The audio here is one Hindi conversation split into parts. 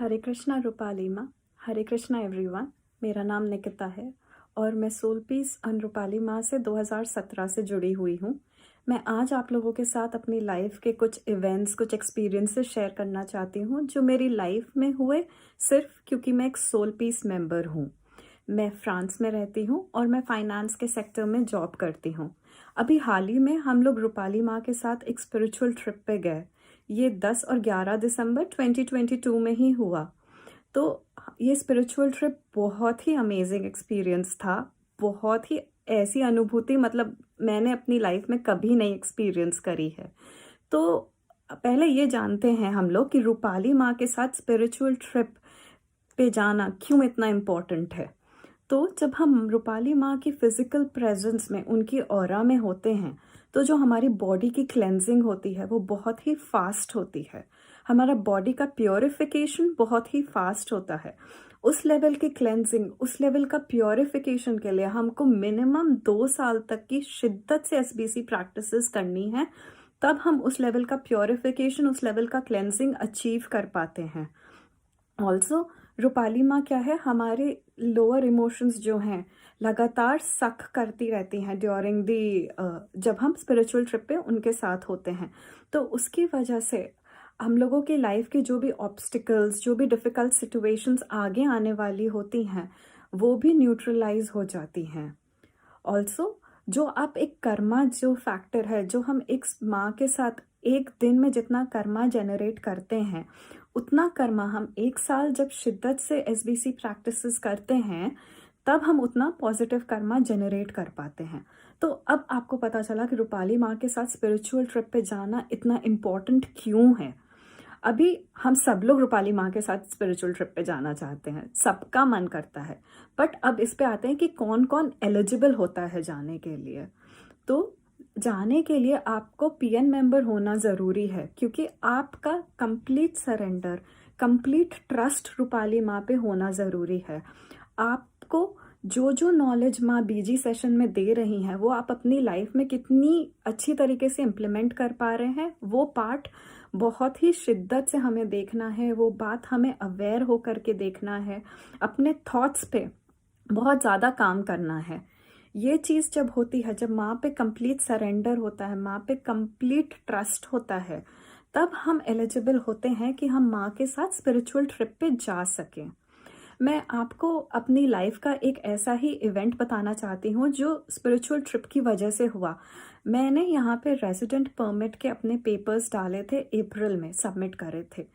हरे कृष्णा रूपाली माँ। हरे कृष्णा एवरीवन। मेरा नाम निकिता है और मैं सोल पीस ऑन रूपाली माँ से 2017 से जुड़ी हुई हूँ। मैं आज आप लोगों के साथ अपनी लाइफ के कुछ इवेंट्स, कुछ एक्सपीरियंसेस शेयर करना चाहती हूँ जो मेरी लाइफ में हुए, सिर्फ क्योंकि मैं एक सोल पीस मेंबर हूँ। मैं फ्रांस में रहती हूँ और मैं फाइनेंस के सेक्टर में जॉब करती हूँ। अभी हाल ही में हम लोग रूपाली माँ के साथ एक स्पिरिचुअल ट्रिप पे गए। ये 10 और 11 दिसंबर 2022 में ही हुआ। तो ये स्पिरिचुअल ट्रिप बहुत ही अमेजिंग एक्सपीरियंस था। बहुत ही ऐसी अनुभूति मतलब मैंने अपनी लाइफ में कभी नहीं एक्सपीरियंस करी है। तो पहले ये जानते हैं हम लोग कि रूपाली माँ के साथ स्पिरिचुअल ट्रिप पे जाना क्यों इतना इम्पोर्टेंट है। तो जब हम रूपाली माँ की फिजिकल प्रेजेंस में, उनकी ऑरा में होते हैं, तो जो हमारी बॉडी की क्लेंजिंग होती है वो बहुत ही फास्ट होती है। हमारा बॉडी का प्योरिफिकेशन बहुत ही फास्ट होता है। उस लेवल की क्लेंजिंग, उस लेवल का प्योरिफिकेशन के लिए हमको मिनिमम 2 साल तक की शिद्दत से एसबीसी प्रैक्टिसेस करनी है। तब हम उस लेवल का प्योरिफिकेशन, उस लेवल का क्लेंजिंग अचीव कर पाते हैं। ऑल्सो रूपाली माँ क्या है, हमारे लोअर इमोशंस जो हैं लगातार सक करती रहती हैं ड्यूरिंग दी जब हम स्पिरिचुअल ट्रिप पे उनके साथ होते हैं। तो उसकी वजह से हम लोगों की लाइफ की जो भी ऑब्स्टिकल्स, जो भी डिफ़िकल्ट सिचुएशंस आगे आने वाली होती हैं, वो भी न्यूट्रलाइज हो जाती हैं। ऑल्सो जो आप एक कर्मा जो फैक्टर है, जो हम एक माँ के साथ एक दिन में जितना कर्मा जनरेट करते हैं, उतना कर्मा हम 1 साल जब शिद्दत से एसबीसी प्रैक्टिसेस करते हैं, तब हम उतना पॉजिटिव कर्मा जनरेट कर पाते हैं। तो अब आपको पता चला कि रूपाली माँ के साथ स्पिरिचुअल ट्रिप पे जाना इतना इम्पोर्टेंट क्यों है। अभी हम सब लोग रूपाली माँ के साथ स्पिरिचुअल ट्रिप पे जाना चाहते हैं, सबका मन करता है। बट अब इस पे आते हैं कि कौन कौन एलिजिबल होता है जाने के लिए। तो जाने के लिए आपको पीएन मेंबर होना ज़रूरी है, क्योंकि आपका complete surrender, complete trust Rupali माँ पे होना ज़रूरी है। आपको जो जो नॉलेज माँ बीजी सेशन में दे रही हैं, वो आप अपनी लाइफ में कितनी अच्छी तरीके से इम्प्लीमेंट कर पा रहे हैं, वो पार्ट बहुत ही शिद्दत से हमें देखना है। वो बात हमें अवेयर होकर के देखना है। अपने थॉट्स पे बहुत ज़्यादा काम करना है। ये चीज़ जब होती है, जब माँ पे कंप्लीट सरेंडर होता है, माँ पे कंप्लीट ट्रस्ट होता है, तब हम एलिजिबल होते हैं कि हम माँ के साथ स्पिरिचुअल ट्रिप पे जा सकें। मैं आपको अपनी लाइफ का एक ऐसा ही इवेंट बताना चाहती हूँ जो स्पिरिचुअल ट्रिप की वजह से हुआ। मैंने यहाँ पे रेजिडेंट परमिट के अपने पेपर्स डाले थे, अप्रैल में सबमिट करे थे।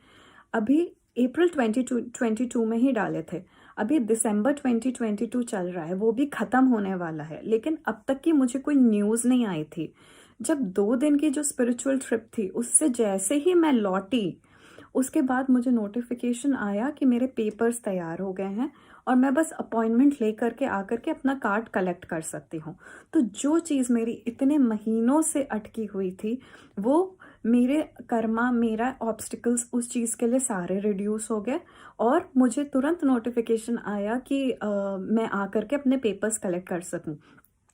अभी अप्रैल 2022 में ही डाले थे। अभी दिसंबर 2022 चल रहा है, वो भी ख़त्म होने वाला है, लेकिन अब तक की मुझे कोई न्यूज़ नहीं आई थी। जब 2 दिन की जो स्पिरिचुअल ट्रिप थी, उससे जैसे ही मैं लौटी, उसके बाद मुझे नोटिफिकेशन आया कि मेरे पेपर्स तैयार हो गए हैं और मैं बस अपॉइंटमेंट ले करके आकर के अपना कार्ड कलेक्ट कर सकती हूँ। तो जो चीज़ मेरी इतने महीनों से अटकी हुई थी, वो मेरे कर्मा, मेरा ऑब्स्टिकल्स उस चीज़ के लिए सारे रिड्यूस हो गए और मुझे तुरंत नोटिफिकेशन आया कि मैं आकर के अपने पेपर्स कलेक्ट कर सकूँ।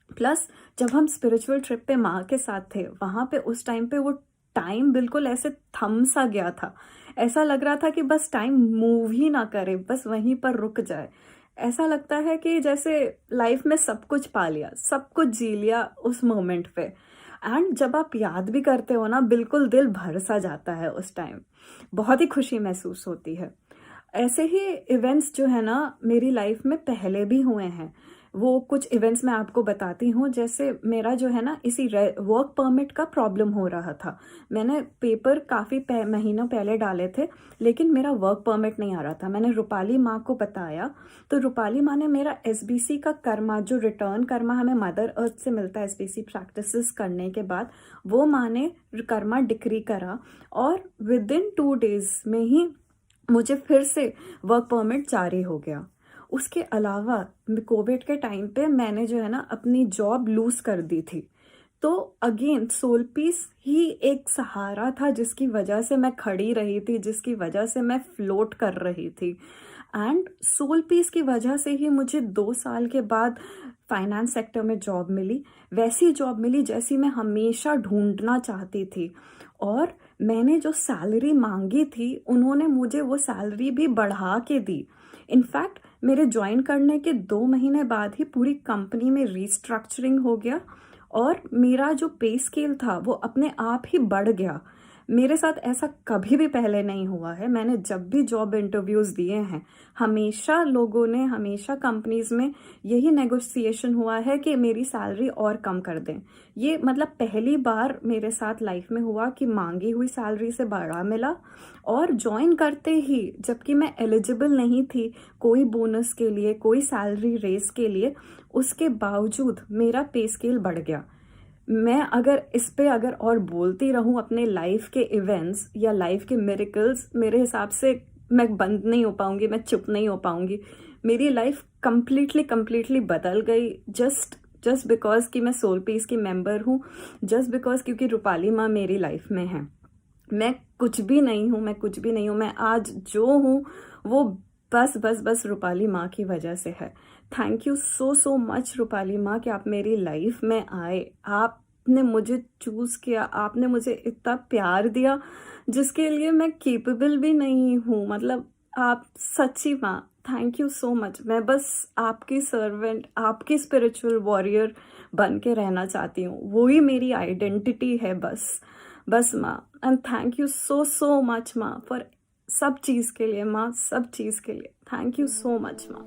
प्लस जब हम स्पिरिचुअल ट्रिप पे माँ के साथ थे, वहाँ पे उस टाइम पे वो टाइम बिल्कुल ऐसे थम सा गया था। ऐसा लग रहा था कि बस टाइम मूव ही ना करे, बस वहीं पर रुक जाए। ऐसा लगता है कि जैसे लाइफ में सब कुछ पा लिया, सब कुछ जी लिया उस मोमेंट पे। एंड जब आप याद भी करते हो ना, बिल्कुल दिल भर सा जाता है उस टाइम। बहुत ही खुशी महसूस होती है। ऐसे ही इवेंट्स जो है ना, मेरी लाइफ में पहले भी हुए हैं। वो कुछ इवेंट्स मैं आपको बताती हूँ। जैसे मेरा जो है ना, इसी वर्क परमिट का प्रॉब्लम हो रहा था। मैंने पेपर काफ़ी महीनों पहले डाले थे, लेकिन मेरा वर्क परमिट नहीं आ रहा था। मैंने रूपाली माँ को बताया, तो रूपाली माँ ने मेरा एसबीसी का कर्मा, जो रिटर्न कर्मा हमें मदर अर्थ से मिलता है एसबीसी प्रैक्टिसेस करने के बाद, वो माँ ने कर्मा डिक्री करा और विद इन 2 डेज में ही मुझे फिर से वर्क परमिट जारी हो गया। उसके अलावा कोविड के टाइम पे मैंने जो है ना, अपनी जॉब लूज कर दी थी। तो अगेन सोल पीस ही एक सहारा था जिसकी वजह से मैं खड़ी रही थी, जिसकी वजह से मैं फ्लोट कर रही थी। एंड सोल पीस की वजह से ही मुझे 2 साल के बाद फाइनेंस सेक्टर में जॉब मिली। वैसी जॉब मिली जैसी मैं हमेशा ढूंढना चाहती थी। और मैंने जो सैलरी मांगी थी उन्होंने मुझे वो सैलरी भी बढ़ा के दी। इनफैक्ट मेरे ज्वाइन करने के 2 महीने बाद ही पूरी कंपनी में रीस्ट्रक्चरिंग हो गया और मेरा जो पे स्केल था वो अपने आप ही बढ़ गया। मेरे साथ ऐसा कभी भी पहले नहीं हुआ है। मैंने जब भी जॉब इंटरव्यूज़ दिए हैं, हमेशा लोगों ने, हमेशा कंपनीज़ में यही नेगोशिएशन हुआ है कि मेरी सैलरी और कम कर दें। ये मतलब पहली बार मेरे साथ लाइफ में हुआ कि मांगी हुई सैलरी से बड़ा मिला, और जॉइन करते ही, जबकि मैं एलिजिबल नहीं थी कोई बोनस के लिए, कोई सैलरी रेस के लिए, उसके बावजूद मेरा पे स्केल बढ़ गया। मैं अगर और बोलती रहूं अपने लाइफ के इवेंट्स या लाइफ के मिरेकल्स, मेरे हिसाब से मैं बंद नहीं हो पाऊंगी, मैं चुप नहीं हो पाऊंगी। मेरी लाइफ कम्प्लीटली बदल गई जस्ट बिकॉज कि मैं सोल पीस की मेंबर हूँ, जस्ट बिकॉज क्योंकि रूपाली माँ मेरी लाइफ में है। मैं कुछ भी नहीं हूँ, मैं आज जो हूँ वो बस रूपाली माँ की वजह से है। Thank you so much Rupali माँ कि आप मेरी लाइफ में आए। आपने मुझे चूज़ किया, आपने मुझे इतना प्यार दिया जिसके लिए मैं केपेबल भी नहीं हूँ। मतलब आप सच्ची माँ, थैंक यू सो मच। मैं बस आपकी सर्वेंट, आपकी स्पिरिचुअल वॉरियर बन के रहना चाहती हूँ। वही मेरी आइडेंटिटी है बस माँ। And thank you so much माँ फॉर सब चीज़ के लिए माँ, सब चीज़ के लिए थैंक यू सो मच माँ।